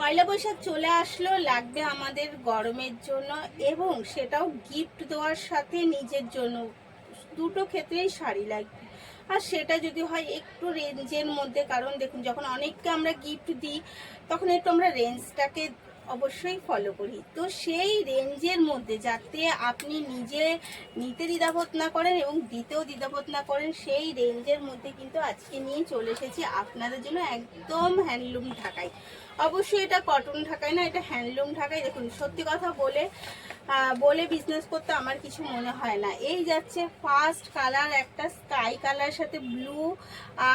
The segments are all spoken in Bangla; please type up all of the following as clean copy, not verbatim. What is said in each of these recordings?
পয়লা বৈশাখ চলে আসলো, লাগবে আমাদের গরমের জন্য এবং সেটাও গিফট দেওয়ার সাথে নিজের জন্য, দুটো ক্ষেত্রেই শাড়ি লাগবে। আর সেটা যদি হয় একটু রেঞ্জের মধ্যে, কারণ দেখুন যখন অনেককে আমরা গিফট দিই তখন একটু আমরা রেঞ্জটাকে অবশ্যই ফলো করি। তো সেই রেঞ্জের মধ্যে যাতে আপনি নিজে নিতে দ্বিধাবোধ না করেন এবং দিতেও দ্বিধাবোধ না করেন, সেই রেঞ্জের মধ্যে কিন্তু আজকে নিয়ে চলে এসেছি আপনাদের জন্য একদম হ্যান্ডলুম ঢাকাই। অবশ্যই এটা কটন ঢাকাই না, এটা হ্যান্ডলুম ঢাকাই। দেখুন সত্যি কথা বলে বিজনেস করতে আমার কিছু মনে হয় না। এই যাচ্ছে ফার্স্ট কালার একটা স্কাই কালারের সাথে ব্লু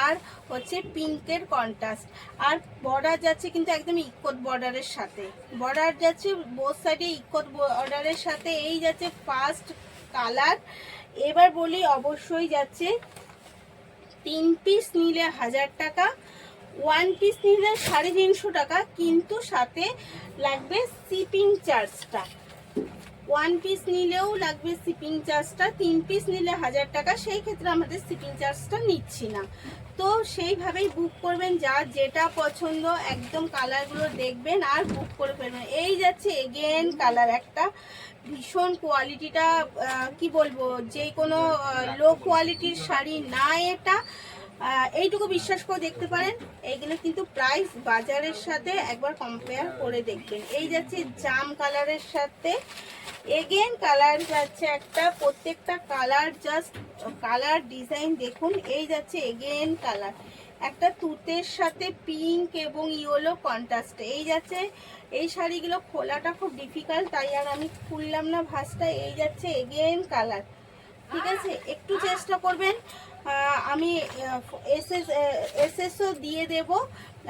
আর হচ্ছে পিঙ্কের কন্ট্রাস্ট, আর বর্ডার যাচ্ছে কিন্তু একদম ইকোত বর্ডারের সাথে, বর্ডার যাচ্ছে বোথ সাইডে ইকোত বর্ডারের সাথে। এই যাচ্ছে ফার্স্ট কালার। এবার বলি অবশ্যই যাচ্ছে 3 পিস নিলে 1000 টাকা, 1 পিস নিলে 350 টাকা, কিন্তু সাথে লাগবে শিপিং চার্জটা। 1 পিস নিলেও লাগবে শিপিং চার্জটা, 3 পিস নিলে 1000 টাকা, সেই ক্ষেত্রে আমাদের শিপিং চার্জটা নিচ্ছি না। তো সেইভাবেই বুক করবেন, যার যেটা পছন্দ একদম কালারগুলো দেখবেন আর বুক করে ফেলবেন। এই যাচ্ছে এগেন কালার একটা, ভীষণ কোয়ালিটিটা কি বলবো, যে কোনো লো কোয়ালিটির শাড়ি না এটা, এইটুকু বিশ্বাস করে দেখতে পারেন। এইগুলো কিন্তু প্রাইস বাজারের সাথে একবার কম্পেয়ার করে দেখবেন। এই যাচ্ছে জাম কালারের সাথে এগেন কালার যাচ্ছে একটা, প্রত্যেকটা কালার জাস্ট কালার ডিজাইন দেখুন। এই যাচ্ছে এগেন কালার একটা তুতের সাথে পিঙ্ক এবং ইয়েলো কন্ট্রাস্ট। এই যাচ্ছে, এই শাড়িগুলো খোলাটা খুব ডিফিকাল্ট, তাই আর আমি খুললাম না ভাঁজটা। এই যাচ্ছে এগেন কালার, ঠিক আছে, একটু চেষ্টা করবেন। আমি এসএসও দিয়ে দেব,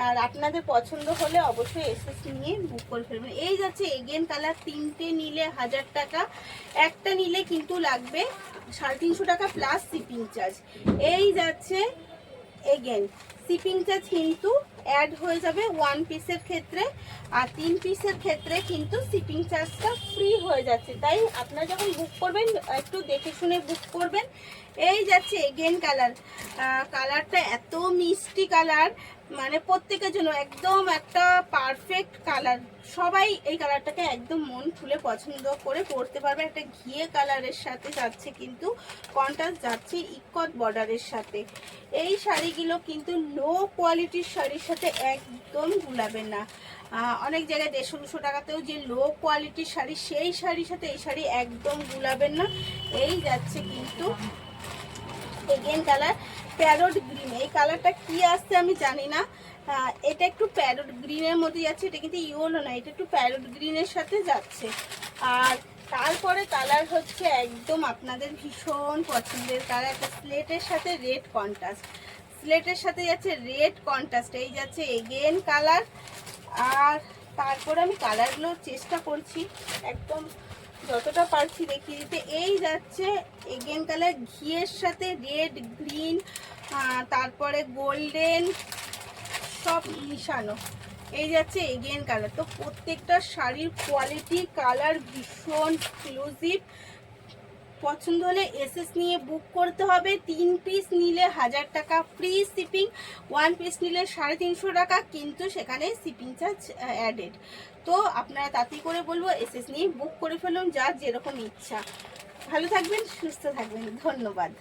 আর আপনাদের পছন্দ হলে অবশ্যই এসএস নিয়ে বুক করে ফেলবেন। এই যাচ্ছে এগেন কালার, 3টে নিলে 1000 টাকা, একটা নিলে কিন্তু লাগবে 350 টাকা প্লাস শিপিং চার্জ। এই যাচ্ছে এগেন শিপিং চার্জ কিন্তু অ্যাড হয়ে যাবে 1 পিসের ক্ষেত্রে, আর 3 পিসের ক্ষেত্রে কিন্তু শিপিং চার্জটা ফ্রি হয়ে যাচ্ছে। তাই আপনারা যখন বুক করবেন একটু দেখে শুনে বুক করবেন। এই যাচ্ছে এগেন কালার, কালারটা এত মিষ্টি কালার, মানে প্রত্যেকের জন্য একদম একটা পারফেক্ট কালার। সবাই এই কালারটাকে একদম মন খুলে পছন্দ করে পরতে পারবে। একটা ঘিয়ে কালারের সাথে যাচ্ছে কিন্তু কন্ট্রাস্ট যাচ্ছে ইকট বর্ডারের সাথে। এই শাড়িগুলো কিন্তু লো কোয়ালিটির শাড়ির সাথে একদম গুলাবেন না। অনেক জায়গায় 150-200 টাকাতেও যে লো কোয়ালিটির শাড়ি, সেই শাড়ির সাথে এই শাড়ি একদম গুলাবেন না। এই যাচ্ছে কিন্তু এগেন কালার প্যারট গ্রিন, এই কালারটা কি আসছে আমি জানি না, এটা একটু প্যারট গ্রিনের মধ্যে যাচ্ছে, এটা কিন্তু ইয়েলো না, এটা একটু প্যারট গ্রিনের সাথে যাচ্ছে। আর তারপরে কালার হচ্ছে একদম আপনাদের ভীষণ পছন্দের কালার, একটা স্লেটের সাথে রেড কন্ট্রাস্ট, স্লেটের সাথে যাচ্ছে রেড কন্ট্রাস্ট। এই যাচ্ছে এগেন কালার। আর তারপরে আমি কালারগুলো চেষ্টা করছি একদম যতটা পারছি দেখিয়ে দিতে। এই যাচ্ছে এগেন কালার ঘিয়ের সাথে রেড গ্রিন, তারপরে গোল্ডেন সব মিশানো। এই যাচ্ছে এগেন কালার। তো প্রত্যেকটা শাড়ির কোয়ালিটি কালার ভীষণ এক্সক্লুসিভ। পছন্দ হলে এসএস নিয়ে বুক করতে হবে। 3 পিস নিলে 1000 টাকা ফ্রি শিপিং, 1 পিস নিলে 350 টাকা, কিন্তু সেখানে শিপিং চার্জ অ্যাডেড। তো আপনারা তাড়াতাড়ি করে বলবো এসএস নিয়ে বুক করে ফেলুন, যার যেরকম ইচ্ছা। ভালো থাকবেন, সুস্থ থাকবেন, ধন্যবাদ।